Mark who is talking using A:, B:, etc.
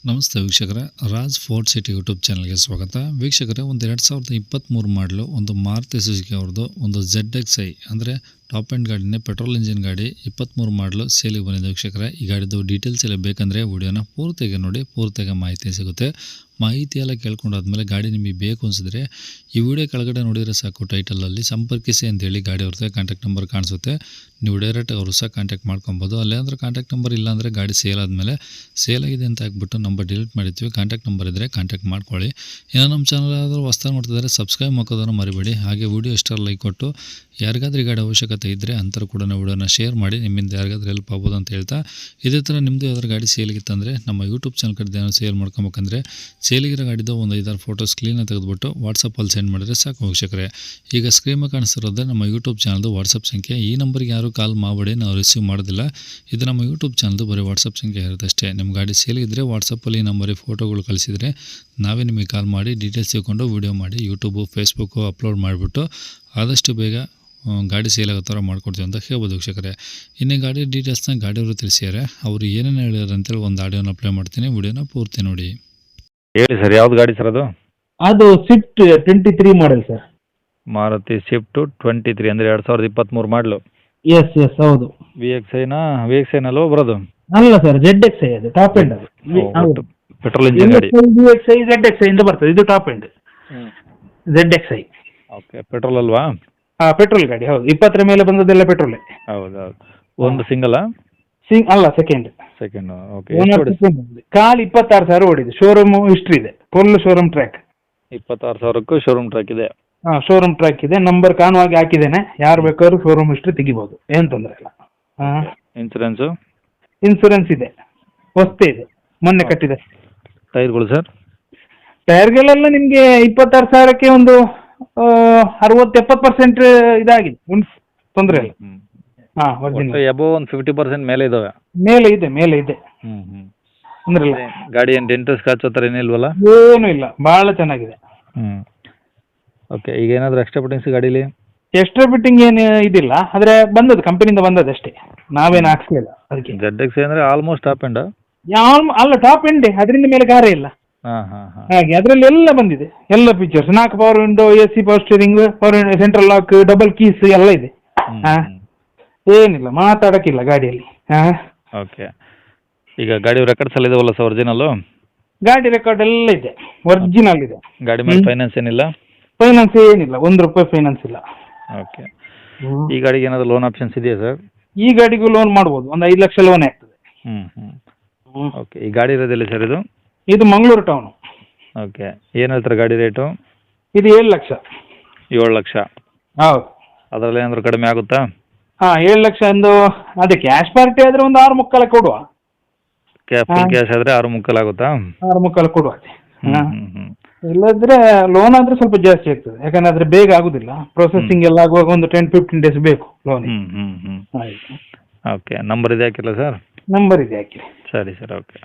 A: ನಮಸ್ತೆ ವೀಕ್ಷಕರೇ, Raj fort city YouTube ಚಾನಲ್ಗೆ ಸ್ವಾಗತ. ವೀಕ್ಷಕರೇ, ಒಂದು 2023 ಮಾಡಲು ಒಂದು ಮಾರುತಿ ಸುಜುಕಿ ಅವ್ರದ್ದು ಒಂದು ZXi ಅಂದರೆ ಟಾಪ್ ಆ್ಯಂಡ್ ಗಾಡಿನೇ ಪೆಟ್ರೋಲ್ ಇಂಜಿನ್ ಗಾಡಿ 23 ಮಾಡಲು ಸೇಲಿಗೆ ಬಂದಿದೆ. ವೀಕ್ಷಕರೇ, ಈ ಗಾಡಿದು ಡೀಟೇಲ್ಸ್ ಎಲ್ಲ ಬೇಕಂದರೆ ವಿಡಿಯೋನ ಪೂರ್ತಿಯಾಗಿ ನೋಡಿ, ಪೂರ್ತಿಯಾಗಿ ಮಾಹಿತಿ ಸಿಗುತ್ತೆ. ಮಾಹಿತಿ ಎಲ್ಲ ಕೇಳ್ಕೊಂಡಾದ್ಮೇಲೆ ಗಾಡಿ ನಿಮಗೆ ಬೇಕು ಅನಿಸಿದ್ರೆ ಈ ವಿಡಿಯೋ ಕೆಳಗಡೆ ನೋಡಿದರೆ ಸಾಕು, ಟೈಟಲಲ್ಲಿ ಸಂಪರ್ಕಿಸಿ ಅಂತೇಳಿ ಗಾಡಿ ಅವ್ರದ್ದೇ ಕಾಂಟ್ಯಾಕ್ಟ್ ನಂಬರ್ ಕಾಣಿಸುತ್ತೆ. ನೀವು ಡೈರೆಕ್ಟ್ ಅವರು ಸಹ ಕಾಂಟ್ಯಾಕ್ಟ್ ಮಾಡ್ಕೊಬೋದು. ಅಲ್ಲೇ ಅಂದರೆ ಕಾಂಟ್ಯಾಕ್ಟ್ ನಂಬರ್ ಇಲ್ಲಾಂದರೆ ಗಾಡಿ ಸೇಲ್ ಆದಮೇಲೆ ಸೇಲ್ ಆಗಿದೆ ಅಂತ ಹಾಕ್ಬಿಟ್ಟು ನಂಬರ್ ಡಿಲೀಟ್ ಮಾಡಿರ್ತೀವಿ. ಕಾಂಟ್ಯಾಕ್ಟ್ ನಂಬರ್ ಇದ್ದರೆ ಕಾಂಟ್ಯಾಕ್ಟ್ ಮಾಡ್ಕೊಳ್ಳಿ. ಏನೋ ನಮ್ಮ ಚಾನಲ್ ಆದರೂ ಹೊಸ್ದಾಗಿ ಮಾಡ್ತಿದ್ದಾರೆ, ಸಬ್ಸ್ಕ್ರೈಬ್ ಮಾಡೋದನ್ನು ಮರಿಬೇಡಿ. ಹಾಗೆ ವಿಡಿಯೋ ಇಷ್ಟ ಲೈಕ್ ಕೊಟ್ಟು ಯಾರಿಗಾದ್ರೂ ಈ ಗಾಡಿ ಅವಶ್ಯಕತೆ ಇದ್ದರೆ ಅಂಥವ್ರು ಕೂಡ ವಿಡಿಯೋನ ಶೇರ್ ಮಾಡಿ, ನಿಮ್ಮಿಂದ ಯಾರಿಗಾದ್ರೂ ಹೆಲ್ಪ್ ಆಗ್ಬೋದು ಅಂತ ಹೇಳ್ತಾ, ಇದೇ ಥರ ನಿಮ್ಮದು ಯಾವ್ದಾದ್ರು ಗಾಡಿ ಸೇಲಿಗಿತ್ತಂದರೆ ನಮ್ಮ ಯೂಟ್ಯೂಬ್ ಚಾನಲ್ ಕಡೆ ಏನೋ ಸೇಲ್ ಮಾಡ್ಕೊಬೇಕಂದ್ರೆ ಸೇಲಿಗಿರೋ ಗಾಡಿದು ಒಂದು 5-6 ಫೋಟೋಸ್ ಕ್ಲೀನಾಗಿ ತೆಗೆದುಬಿಟ್ಟು ವಾಟ್ಸಪ್ಪಲ್ಲಿ ಸೆಂಡ್ ಮಾಡಿದರೆ ಸಾಕು ವೀಕ್ಷಕರೇ. ಈಗ ಸ್ಕ್ರೀನ್ ಮೇಲೆ ಕಾಣಿಸ್ತಿರೋದೇ ನಮ್ಮ ಯೂಟ್ಯೂಬ್ ಚಾನಲ್ದು ವಾಟ್ಸಪ್ ಸಂಖ್ಯೆ. ಈ ನಂಬರ್ಗೆ ಯಾರು ಕಾಲ್ ಮಾಡಬೇಡಿ, ನಾವು ರಿಸೀವ್ ಮಾಡೋದಿಲ್ಲ. ಇದು ನಮ್ಮ ಯೂಟ್ಯೂಬ್ ಚಾನಲ್ದು ಬರೀ ವಾಟ್ಸಪ್ ಸಂಖ್ಯೆ ಇರುತ್ತೆ ಅಷ್ಟೇ. ನಿಮ್ಮ ಗಾಡಿ ಸೇಲಿಗಿದ್ದರೆ ವಾಟ್ಸಪ್ಪಲ್ಲಿ ಈ ನಂಬರಿಗೆ ಫೋಟೋಗಳು ಕಳಿಸಿದರೆ ನಾವೇ ನಿಮಗೆ ಕಾಲ್ ಮಾಡಿ ಡೀಟೇಲ್ಸ್ ತಿಳ್ಕೊಂಡು ವೀಡಿಯೋ ಮಾಡಿ ಯೂಟ್ಯೂಬು ಫೇಸ್ಬುಕ್ಕು ಅಪ್ಲೋಡ್ ಮಾಡಿಬಿಟ್ಟು ಆದಷ್ಟು ಬೇಗ ಗಾಡಿ ಸೇಲ್ ಆಗೋ ಥರ ಮಾಡ್ಕೊಡ್ತೀವಿ ಅಂತ ಹೇಳ್ಬೋದು ವೀಕ್ಷಕರೇ. ಇನ್ನೇ ಗಾಡಿ ಡೀಟೇಲ್ಸ್ನ ಗಾಡಿಯವರು ತಿಳಿಸಿದ್ದಾರೆ, ಅವರು ಏನೇನು ಹೇಳಿದ್ರು ಅಂತೇಳಿ ಒಂದು ಆಡಿಯೋನ ಅಪ್ಲೈ ಮಾಡ್ತೀನಿ, ವಿಡಿಯೋನ ಪೂರ್ತಿ ನೋಡಿ.
B: ಹೇಳಿ ಸರ್, ಯಾವ್ದು ಗಾಡಿ ಸರ್ ಅದು?
C: ಅದು Swift 23 model sir.
B: Maruti Swift 23 ಅಂದರೆ 2023 ಮಾಡಲು.
C: ಎಸ್ ಹೌದು.
B: ವಿ ಎಕ್ಸ್ ಐನಲ್ಲೋ ಬರೋದು?
C: ಅಲ್ಲ ಸರ್, ZXi ಅದು ಟಾಪ್ ಎಂಡ್. ಅದು
B: ಪೆಟ್ರೋಲ್ ಇಂಜಿನ್ ಗಾಡಿ.
C: ZXi ಇಂದ ಬರ್ತದೆ, ಇದು top end. ZXi.
B: Okay, petrol ಅಲ್ವಾ?
C: ಪೆಟ್ರೋಲ್ ಗಾಡಿ ಹೌದು. 20 ಮೇಲೆ ಬಂದದ್ದೆಲ್ಲ ಪೆಟ್ರೋಲ್.
B: ಹೌದು. ಒಂದು ಸಿಂಗಲ್
C: ಅಲ್ಲ, ಸೆಕೆಂಡ್.
B: ಓಕೆ.
C: ಕಾಲ್ 26,000 ಓಡಿದೆ. ಶೋರೂಮ್ ಹಿಸ್ಟ್ರಿ ಇದೆ, ಫುಲ್ ಶೋರೂಮ್ ಟ್ರ್ಯಾಕ್.
B: 26,000ಕ್ಕೂ ಶೋರೂಮ್ ಟ್ರ್ಯಾಕ್ ಇದೆ.
C: ಶೋರೂಮ್ ಟ್ರ್ಯಾಕ್ ಇದೆ, ನಂಬರ್ ಕಾಣುವಾಗಿ ಹಾಕಿದ್ದೇನೆ. ಯಾರು ಬೇಕಾದ್ರೂ ಶೋರೂಮ್ ಹಿಸ್ಟ್ರಿ ತೆಗಿಬಹುದು, ಏನು ತೊಂದರೆ ಇಲ್ಲ. ಇನ್ಸೂರೆನ್ಸ್ ಇದೆ, ಹೊಸ್ತೆ ಇದೆ, ಮೊನ್ನೆ ಕಟ್ಟಿದೆ.
B: ಟೈರ್ಗಳು ಸರ್?
C: ಟೈರ್ಗಳೆಲ್ಲ ನಿಮಗೆ 26,000ಕ್ಕೆ ಒಂದು 60-70% ಇದಾಗಿದೆ, ತೊಂದರೆ ಇಲ್ಲ.
B: ಅಬೌವ್ ಒಂದು 50% ಮೇಲೆ ಇದಾವೆ.
C: ಮೇಲೆ ಇದೆ. ತೊಂದರೆ ಇಲ್ಲ.
B: ಗಾಡಿ ಏನು ಡೆಂಟು ಸ್ಕ್ರಾಚ್ ಹತ್ರ ಏನಿಲ್ವಲ್ಲ?
C: ಏನು ಇಲ್ಲ, ಬಹಳ ಚೆನ್ನಾಗಿದೆ.
B: ಓಕೆ. ಈಗ ಏನಾದರೂ ಎಕ್ಸ್ಟ್ರಾ ಫಿಟ್ಟಿಂಗ್ಸ್ ಗಾಡೀಲಿ?
C: ಎಕ್ಸ್ಟ್ರಾ ಫಿಟ್ಟಿಂಗ್ ಏನು ಇದಿಲ್ಲ, ಆದರೆ ಬಂದದ್ದು ಕಂಪನಿಯಿಂದ ಬಂದದ್ದು ಅಷ್ಟೇ, ನಾವೇನು ಹಾಕ್ಸ್ಲಿಲ್ಲ ಅದಕ್ಕೆ.
B: ZXi ಅಂದರೆ ಆಲ್ಮೋಸ್ಟ್ ಟಾಪ್ ಎಂಡ್?
C: ಅಲ್ಲ, ಟಾಪ್ ಎಂಡ್, ಅದರಿಂದ ಮೇಲೆ ಗಾರೆ ಇಲ್ಲ. ಹಾಗೆ ಅದರಲ್ಲಿ ಎಲ್ಲ ಬಂದಿದೆ, ಎಲ್ಲ features. 4 power window, AC power steering, central lock, double keys ಎಲ್ಲ ಇದೆ. ಏನಿಲ್ಲ, ಮಾತಾಡಕ್ಕಿಲ್ಲ ಗಾಡಿಯಲ್ಲಿ.
B: ಓಕೆ. ಈಗ ಗಾಡಿ ರೆಕಾರ್ಡ್ಸ್ ಎಲ್ಲ ಇದಾವಲ್ಲ ಸರ್, ಒರಿಜಿನಲ್ಲು?
C: ಗಾಡಿ ರೆಕಾರ್ಡ್ ಎಲ್ಲ ಇದೆ, ಒರಿಜಿನಲ್ ಇದೆ.
B: ಗಾಡಿ ಮೇಲೆ ಫೈನಾನ್ಸ್ ಏನಿಲ್ಲ?
C: ಫೈನಾನ್ಸ್ ಏನಿಲ್ಲ, ₹1 ಫೈನಾನ್ಸ್ ಇಲ್ಲ.
B: ಓಕೆ. ಈ ಗಾಡಿಗೆ ಏನಾದರೂ ಲೋನ್ ಆಪ್ಷನ್ಸ್ ಇದೆಯಾ ಸರ್?
C: ಈ ಗಾಡಿಗೂ ಲೋನ್ ಮಾಡ್ಬೋದು, ಒಂದು 5 ಲಕ್ಷ ಲೋನ್ ಆಗ್ತದೆ.
B: ಓಕೆ. ಈ ಗಾಡಿ ಇರೋದಿಲ್ಲ ಸರ್ ಇದು?
C: ಇದು ಮಂಗಳೂರು ಟೌನು.
B: ಓಕೆ. ಏನು ಹೇಳ್ತಾರೆ ಗಾಡಿ ರೇಟು?
C: ಇದು 7 ಲಕ್ಷ.
B: 7 ಲಕ್ಷ?
C: ಹೌದು.
B: ಅದರಲ್ಲಿ ಏನಾದರೂ ಕಡಿಮೆ ಆಗುತ್ತಾ?
C: 7 ಲಕ್ಷ ಒಂದು, ಅದೇ ಕ್ಯಾಶ್ ಪಾರ್ಟಿ ಆದರೆ ಒಂದು 6 ಮುಕ್ಕಾಲು ಕೊಡುವ.
B: ಫುಲ್ ಕ್ಯಾಶ್ ಆದರೆ 6 ಮುಕ್ಕಾಲು ಆಗುತ್ತಾ?
C: 6 ಮುಕ್ಕಾಲು ಕೊಡುವ. ಇಲ್ಲದ್ರೆ ಲೋನ್ ಆದರೆ ಸ್ವಲ್ಪ ಜಾಸ್ತಿ ಆಗ್ತದೆ, ಯಾಕಂದ್ರೆ ಬೇಗ ಆಗುದಿಲ್ಲ. ಪ್ರೊಸೆಸಿಂಗ್ ಎಲ್ಲ ಆಗುವಾಗ ಒಂದು 10-15 ಡೇಸ್ ಬೇಕು ಲೋನ್.
B: ಓಕೆ. ನಂಬರ್ ಇದೆ ಹಾಕಿಲ್ಲ ಸರ್?
C: ನಂಬರ್ ಇದೆ ಹಾಕಿ.
B: ಸರಿ ಸರ್, ಓಕೆ.